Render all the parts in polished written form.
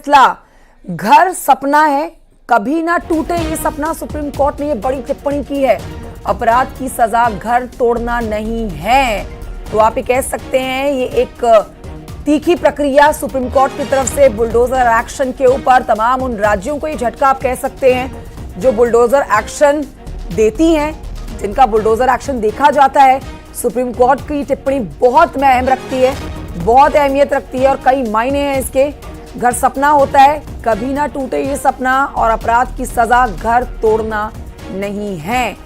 फैसला घर सपना है कभी ना टूटे ये सपना, सुप्रीम कोर्ट ने ये बड़ी टिप्पणी की है। अपराध की सजा घर तोड़ना नहीं है, तो आप ये कह सकते हैं ये एक तीखी प्रक्रिया सुप्रीम कोर्ट की तरफ से बुलडोजर एक्शन के ऊपर। तमाम उन राज्यों को ये झटका आप कह सकते हैं जो बुलडोजर एक्शन देती हैं, जिनका बुलडोजर एक्शन देखा जाता है। सुप्रीम कोर्ट की टिप्पणी बहुत में अहम रखती है, बहुत अहमियत रखती है और कई मायने हैं इसके। घर सपना होता है कभी ना टूटे ये सपना, और अपराध की सजा घर तोड़ना नहीं है।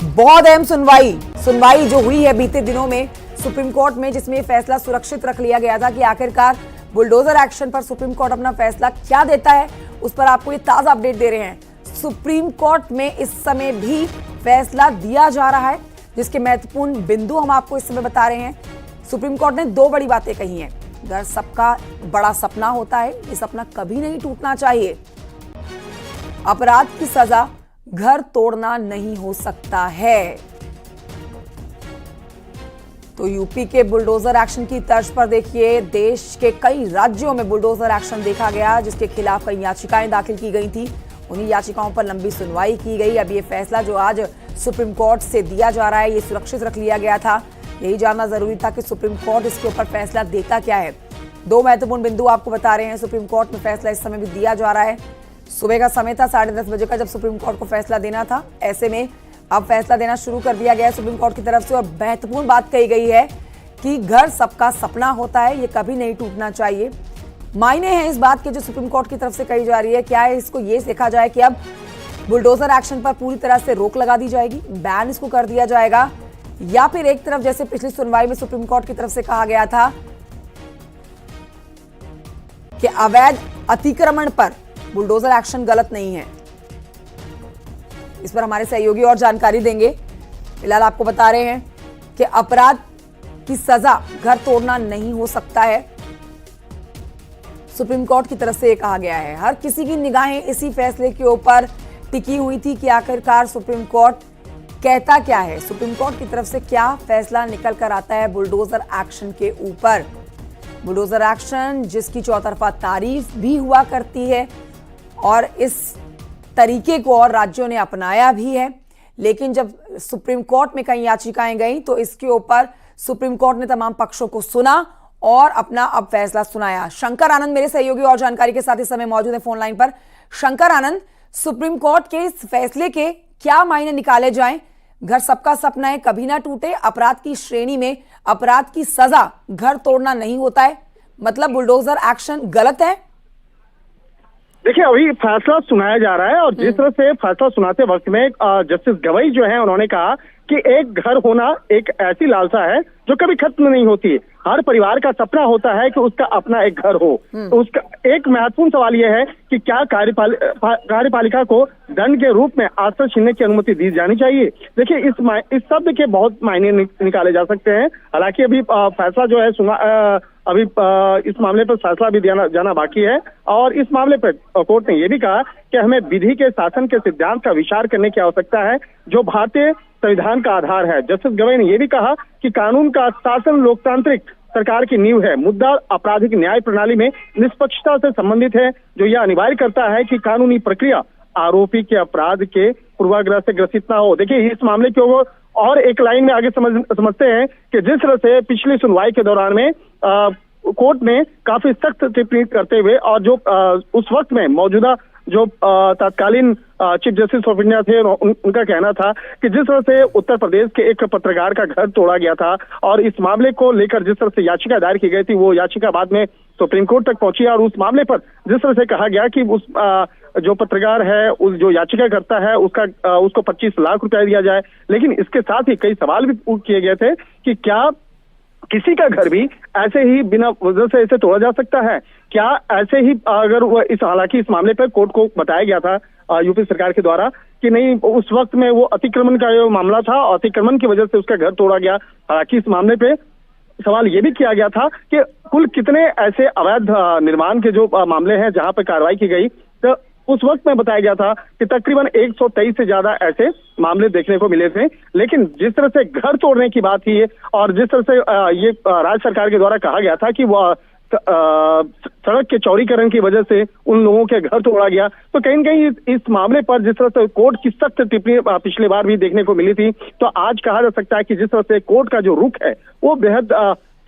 बहुत अहम सुनवाई जो हुई है बीते दिनों में सुप्रीम कोर्ट में, जिसमें फैसला सुरक्षित रख लिया गया था कि आखिरकार बुलडोजर एक्शन पर सुप्रीम कोर्ट अपना फैसला क्या देता है, उस पर आपको ये ताजा अपडेट दे रहे हैं। सुप्रीम कोर्ट में इस समय भी फैसला दिया जा रहा है, जिसके महत्वपूर्ण बिंदु हम आपको इस समय बता रहे हैं। सुप्रीम कोर्ट ने दो बड़ी बातें कही हैं। घर सबका बड़ा सपना होता है, ये सपना कभी नहीं टूटना चाहिए। अपराध की सजा घर तोड़ना नहीं हो सकता है। तो यूपी के बुलडोजर एक्शन की तर्ज पर देखिए देश के कई राज्यों में बुलडोजर एक्शन देखा गया, जिसके खिलाफ कई याचिकाएं दाखिल की गई थी। उन्हीं याचिकाओं पर लंबी सुनवाई की गई। अब ये फैसला जो आज सुप्रीम कोर्ट से दिया जा रहा है, ये सुरक्षित रख लिया गया था। यही जानना जरूरी था कि सुप्रीम कोर्ट इसके ऊपर फैसला देता क्या है। दो महत्वपूर्ण बिंदु आपको बता रहे हैं। सुप्रीम कोर्ट में फैसला इस समय भी दिया जा रहा है। सुबह का समय था 10:30 बजे का, जब सुप्रीम कोर्ट को फैसला देना था। ऐसे में अब फैसला देना शुरू कर दिया गया है सुप्रीम कोर्ट की तरफ से, और महत्वपूर्ण बात कही गई है कि घर सबका सपना होता है, ये कभी नहीं टूटना चाहिए। मायने हैं इस बात के जो सुप्रीम कोर्ट की तरफ से कही जा रही है। क्या है, इसको ये देखा जाए कि अब बुलडोजर एक्शन पर पूरी तरह से रोक लगा दी जाएगी, बैन इसको कर दिया जाएगा, या फिर एक तरफ जैसे पिछली सुनवाई में सुप्रीम कोर्ट की तरफ से कहा गया था कि अवैध अतिक्रमण पर बुलडोजर एक्शन गलत नहीं है। इस पर हमारे सहयोगी और जानकारी देंगे। फिलहाल आपको बता रहे हैं कि अपराध की सजा घर तोड़ना नहीं हो सकता है, सुप्रीम कोर्ट की तरफ से यह कहा गया है। हर किसी की निगाहें इसी फैसले के ऊपर टिकी हुई थी कि आखिरकार सुप्रीम कोर्ट कहता क्या है, सुप्रीम कोर्ट की तरफ से क्या फैसला निकल कर आता है बुलडोजर एक्शन के ऊपर। बुलडोजर एक्शन जिसकी चौतरफा तारीफ भी हुआ करती है, और इस तरीके को और राज्यों ने अपनाया भी है। लेकिन जब सुप्रीम कोर्ट में कई याचिकाएं गई तो इसके ऊपर सुप्रीम कोर्ट ने तमाम पक्षों को सुना और अपना अब फैसला सुनाया। शंकर आनंद मेरे सहयोगी और जानकारी के साथ इस समय मौजूद है फोन लाइन पर। शंकर आनंद, सुप्रीम कोर्ट के इस फैसले के क्या मायने निकाले जाएं? घर सबका सपना है कभी ना टूटे, अपराध की श्रेणी में अपराध की सजा घर तोड़ना नहीं होता है, मतलब बुलडोजर एक्शन गलत है? देखिए, अभी फैसला सुनाया जा रहा है और जिस तरह से फैसला सुनाते वक्त में जस्टिस गवई जो है उन्होंने कहा कि एक घर होना एक ऐसी लालसा है जो कभी खत्म नहीं होती। हर परिवार का सपना होता है कि उसका अपना एक घर हो। तो उसका एक महत्वपूर्ण सवाल यह है कि क्या कार्यपालिका को दंड के रूप में आश्रय छीनने की अनुमति दी जानी चाहिए। देखिए, इस शब्द के बहुत मायने निकाले जा सकते हैं। हालांकि अभी फैसला जो है अभी इस मामले पर फैसला भी जाना बाकी है, और इस मामले पर कोर्ट ने यह भी कहा कि हमें विधि के शासन के सिद्धांत का विचार करने की आवश्यकता है, जो भारतीय संविधान का आधार है। जस्टिस गवई ने यह भी कहा कि कानून का शासन लोकतांत्रिक सरकार की नींव है। मुद्दा आपराधिक न्याय प्रणाली में निष्पक्षता से संबंधित है, जो यह अनिवार्य करता है कि कानूनी प्रक्रिया आरोपी के अपराध के पूर्वाग्रह से ग्रसित ना हो। देखिए, इस मामले को और एक लाइन में आगे समझते हैं कि जिस तरह से पिछली सुनवाई के दौरान में कोर्ट ने काफी सख्त टिप्पणी करते हुए, और जो उस वक्त में मौजूदा जो तत्कालीन चीफ जस्टिस ऑफ इंडिया थे, उनका कहना था कि जिस तरह से उत्तर प्रदेश के एक पत्रकार का घर तोड़ा गया था और इस मामले को लेकर जिस तरह से याचिका दायर की गई थी, वो याचिका बाद में सुप्रीम कोर्ट तक पहुंची, और उस मामले पर जिस तरह से कहा गया कि उस जो पत्रकार है, उस जो याचिका करता है, उसको 25 लाख रुपया दिया जाए। लेकिन इसके साथ ही कई सवाल भी किए गए थे कि क्या किसी का घर भी ऐसे ही बिना वजह से इसे तोड़ा जा सकता है? क्या ऐसे ही अगर वो हालांकि इस मामले पर कोर्ट को बताया गया था यूपी सरकार के द्वारा कि नहीं, उस वक्त में वो अतिक्रमण का जो मामला था, अतिक्रमण की वजह से उसका घर तोड़ा गया। हालांकि इस मामले पे सवाल ये भी किया गया था कि कुल कितने ऐसे अवैध निर्माण के जो मामले हैं जहां पर कार्रवाई की गई, तो उस वक्त में बताया गया था कि तकरीबन 123 से ज्यादा ऐसे मामले देखने को मिले थे। लेकिन जिस तरह से घर तोड़ने की बात थी और जिस तरह से ये राज्य सरकार के द्वारा कहा गया था कि वो सड़क के चौड़ीकरण की वजह से उन लोगों के घर तोड़ा गया। तो कहीं न कहीं इस मामले पर जिस तरह से कोर्ट की सख्त टिप्पणी पिछली बार भी देखने को मिली थी, तो आज कहा जा सकता है कि जिस तरह से कोर्ट का जो रुख है वो बेहद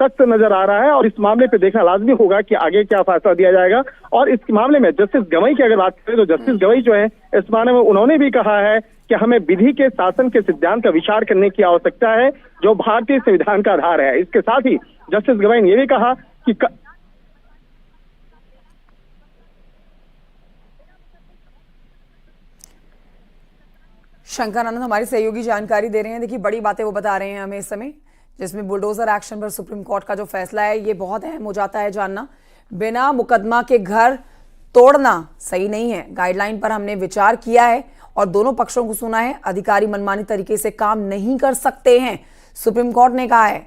सख्त नजर आ रहा है और इस मामले पे देखना लाजमी होगा कि आगे क्या फैसला दिया जाएगा। और इस मामले में जस्टिस गवई की अगर बात करें तो जस्टिस गवई जो है इस मामले में उन्होंने भी कहा है कि हमें विधि के शासन के सिद्धांत का विचार करने की आवश्यकता है जो भारतीय संविधान का आधार है। इसके साथ ही जस्टिस गवई ने यह भी कहा कि शंकर आनंद हमारी सहयोगी जानकारी दे रहे हैं। देखिए बड़ी बातें वो बता रहे हैं हमें इस समय, जिसमें बुलडोजर एक्शन पर सुप्रीम कोर्ट का जो फैसला है ये बहुत अहम हो जाता है जानना। बिना मुकदमा के घर तोड़ना सही नहीं है। गाइडलाइन पर हमने विचार किया है और दोनों पक्षों को सुना है। अधिकारी मनमानी तरीके से काम नहीं कर सकते हैं, सुप्रीम कोर्ट ने कहा है।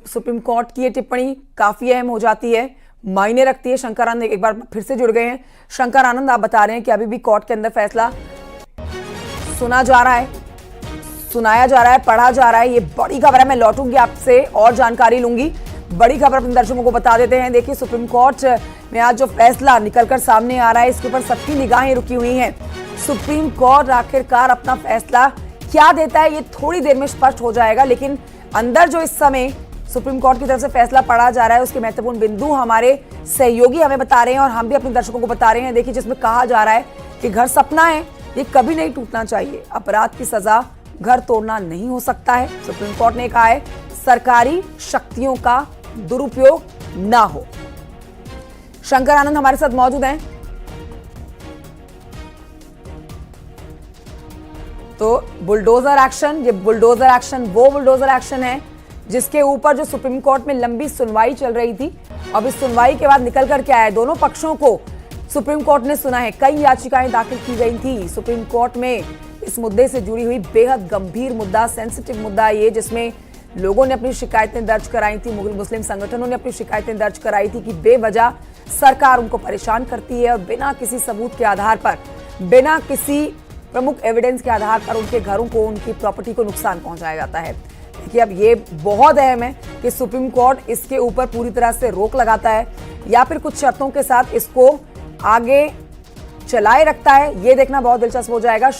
सुप्रीम कोर्ट की ये टिप्पणी काफी अहम हो जाती है, मायने रखती है। शंकर आनंद एक बार फिर से जुड़ गए हैं। शंकर आनंद, आप बता रहे हैं कि अभी भी कोर्ट के अंदर फैसला सुना जा रहा है, सुनाया जा रहा है, पढ़ा जा रहा है। ये बड़ी खबर है, मैं लौटूंगी आपसे और जानकारी लूंगी। बड़ी खबर अपने दर्शकों को बता देते हैं। देखिए सुप्रीम कोर्ट में आज जो फैसला निकलकर सामने आ रहा है इसके ऊपर सबकी निगाहें रुकी हुई हैं। सुप्रीम कोर्ट आखिरकार अपना फैसला क्या देता है ये थोड़ी देर में स्पष्ट हो जाएगा, लेकिन अंदर जो इस समय सुप्रीम कोर्ट की तरफ से फैसला पढ़ा जा रहा है उसके महत्वपूर्ण बिंदु हमारे सहयोगी हमें बता रहे हैं और हम भी अपने दर्शकों को बता रहे हैं। देखिए जिसमें कहा जा रहा है कि घर सपना है, ये कभी नहीं टूटना चाहिए। अपराध की सजा घर तोड़ना नहीं हो सकता है। सुप्रीम कोर्ट ने कहा है सरकारी शक्तियों का दुरुपयोग ना हो। शंकर आनंद हमारे साथ मौजूद हैं। तो बुलडोजर एक्शन, ये बुलडोजर एक्शन वो बुलडोजर एक्शन है जिसके ऊपर जो सुप्रीम कोर्ट में लंबी सुनवाई चल रही थी। अब इस सुनवाई के बाद निकल कर क्या है, दोनों पक्षों को सुप्रीम कोर्ट ने सुना है। कई याचिकाएं दाखिल की गई थी सुप्रीम कोर्ट में इस मुद्दे से जुड़ी हुई। बेहद गंभीर मुद्दा, सेंसिटिव मुद्दा ये, जिसमें लोगों ने अपनी शिकायतें दर्ज कराई थी। मुस्लिम संगठनों ने अपनी शिकायतें दर्ज कराई थी कि बेवजह सरकार उनको परेशान करती है और बिना किसी सबूत के आधार पर, बिना किसी प्रमुख एविडेंस के आधार पर उनके घरों को, उनकी प्रॉपर्टी को नुकसान पहुंचाया जाता है। देखिए अब ये बहुत अहम है कि सुप्रीम कोर्ट इसके ऊपर पूरी तरह से रोक लगाता है या फिर कुछ शर्तों के साथ इसको आगे चलाए रखता है। ये देखना बहुत दिलचस्प हो जाएगा।